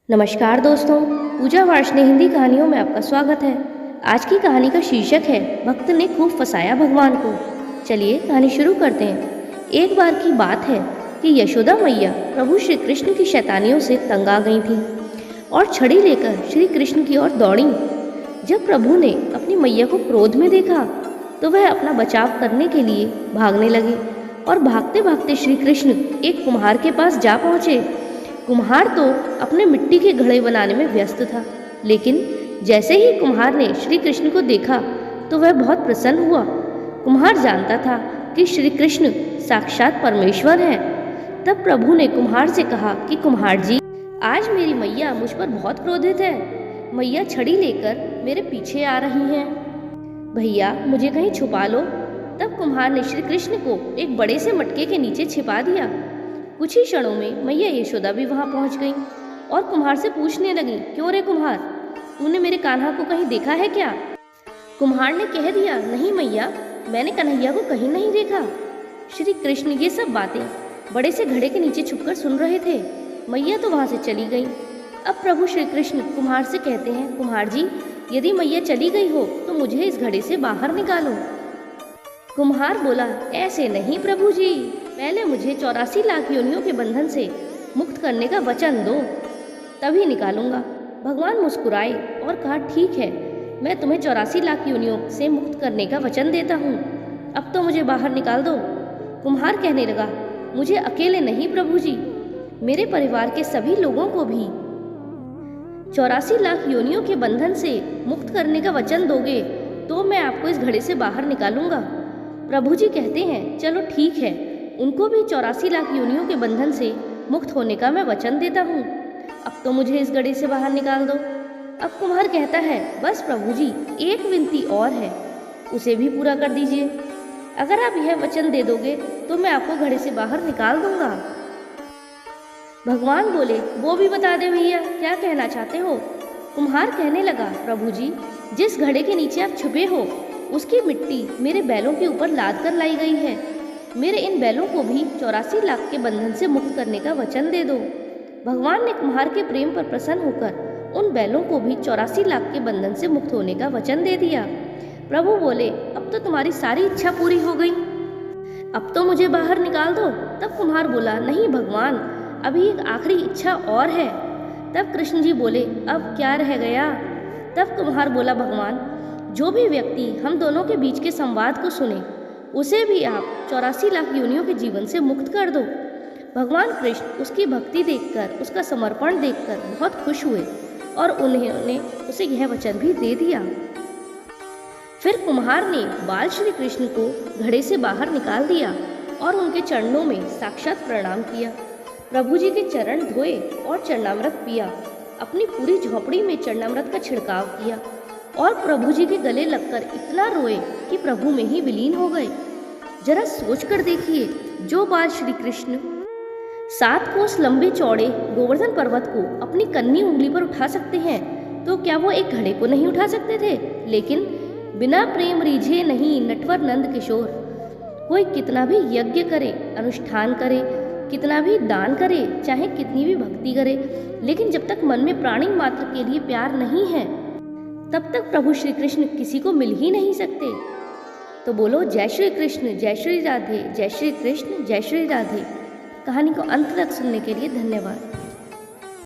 नमस्कार दोस्तों, पूजा वार्ष ने हिंदी कहानियों में आपका स्वागत है। आज की कहानी का शीर्षक है भक्त ने खूब फंसाया भगवान को। चलिए कहानी शुरू करते हैं। एक बार की बात है कि यशोदा मैया प्रभु श्री कृष्ण की शैतानियों से तंग आ गई थी और छड़ी लेकर श्री कृष्ण की ओर दौड़ी। जब प्रभु ने अपनी मैया को क्रोध में देखा तो वह अपना बचाव करने के लिए भागने लगे और भागते भागते श्री कृष्ण एक कुम्हार के पास जा पहुँचे। कुम्हार तो अपने मिट्टी के घड़े बनाने में व्यस्त था, लेकिन जैसे ही कुम्हार ने श्री कृष्ण को देखा तो वह बहुत प्रसन्न हुआ। कुम्हार जानता था कि श्री कृष्ण साक्षात परमेश्वर हैं। तब प्रभु ने कुम्हार से कहा कि कुम्हार जी, आज मेरी मैया मुझ पर बहुत क्रोधित है। मैया छड़ी लेकर मेरे पीछे आ रही हैं। भैया मुझे कहीं छुपा लो। तब कुम्हार ने श्री कृष्ण को एक बड़े से मटके के नीचे छिपा दिया। कुछ ही क्षणों में मैया यशोदा भी वहां पहुंच गई और कुम्हार से पूछने लगी, क्यों रे कुम्हार, तूने मेरे कान्हा को कहीं देखा है क्या? कुम्हार ने कह दिया, नहीं मैया, मैंने कन्हैया को कहीं नहीं देखा। श्री कृष्ण ये सब बातें बड़े से घड़े के नीचे छुपकर सुन रहे थे। मैया तो वहां से चली गई। अब प्रभु श्री कृष्ण कुम्हार से कहते हैं, कुम्हार जी, यदि मैया चली गई हो तो मुझे इस घड़े से बाहर निकालो। कुम्हार बोला, ऐसे नहीं प्रभु जी, पहले मुझे 84 लाख योनियों के बंधन से मुक्त करने का वचन दो, तभी निकालूंगा। भगवान मुस्कुराए और कहा, ठीक है, मैं तुम्हें 84 लाख योनियों से मुक्त करने का वचन देता हूँ। अब तो मुझे बाहर निकाल दो। कुम्हार कहने लगा, मुझे अकेले नहीं प्रभु जी, मेरे परिवार के सभी लोगों को भी 84 लाख योनियों के बंधन से मुक्त करने का वचन दोगे तो मैं आपको इस घड़े से बाहर निकालूंगा। प्रभु जी कहते हैं, चलो ठीक है, उनको भी 84 लाख योनियों के बंधन से मुक्त होने का मैं वचन देता हूँ। अब तो मुझे इस घड़े से बाहर निकाल दो। अब कुम्हार कहता है, बस प्रभु जी, एक विनती और है, उसे भी पूरा कर दीजिए। अगर आप यह वचन दे दोगे तो मैं आपको घड़े से बाहर निकाल दूंगा। भगवान बोले, वो भी बता दे भैया, क्या कहना चाहते हो? कुम्हार कहने लगा, प्रभु जी, जिस घड़े के नीचे आप छुपे हो उसकी मिट्टी मेरे बैलों के ऊपर लाद कर लाई गई है। मेरे इन बैलों को भी 84 लाख के बंधन से मुक्त करने का वचन दे दो। भगवान ने कुम्हार के प्रेम पर प्रसन्न होकर उन बैलों को भी 84 लाख के बंधन से मुक्त होने का वचन दे दिया। प्रभु बोले, अब तो तुम्हारी सारी इच्छा पूरी हो गई, अब तो मुझे बाहर निकाल दो। तब कुम्हार बोला, नहीं भगवान, अभी एक आखिरी इच्छा और है। तब कृष्ण जी बोले, अब क्या रह गया? तब कुम्हार बोला, भगवान, जो भी व्यक्ति हम दोनों के बीच के संवाद को सुने उसे भी आप 84 लाख योनियों के जीवन से मुक्त कर दो। भगवान कृष्ण उसकी भक्ति देखकर, उसका समर्पण देखकर बहुत खुश हुए और उन्होंने उसे यह वचन भी दे दिया। फिर कुम्हार ने बाल श्री कृष्ण को घड़े से बाहर निकाल दिया और उनके चरणों में साक्षात प्रणाम किया। प्रभु जी के चरण धोए और चरणामृत पिया। अपनी पूरी झोपड़ी में चरणामृत का छिड़काव किया और प्रभु जी के गले लगकर इतना रोए कि प्रभु में ही विलीन हो गए। जरा सोच कर देखिए, जो बाल श्री कृष्ण 7 कोस लंबे चौड़े गोवर्धन पर्वत को अपनी कन्नी उंगली पर उठा सकते हैं, तो क्या वो एक घड़े को नहीं उठा सकते थे? लेकिन बिना प्रेम रीझे नहीं नटवर नंद किशोर। कोई कितना भी यज्ञ करे, अनुष्ठान करे, कितना भी दान करे, चाहे कितनी भी भक्ति करे, लेकिन जब तक मन में प्राणी मात्र के लिए प्यार नहीं है तब तक प्रभु श्री कृष्ण किसी को मिल ही नहीं सकते। तो बोलो, जय श्री कृष्ण, जय श्री राधे, जय श्री कृष्ण, जय श्री राधे। कहानी को अंत तक सुनने के लिए धन्यवाद।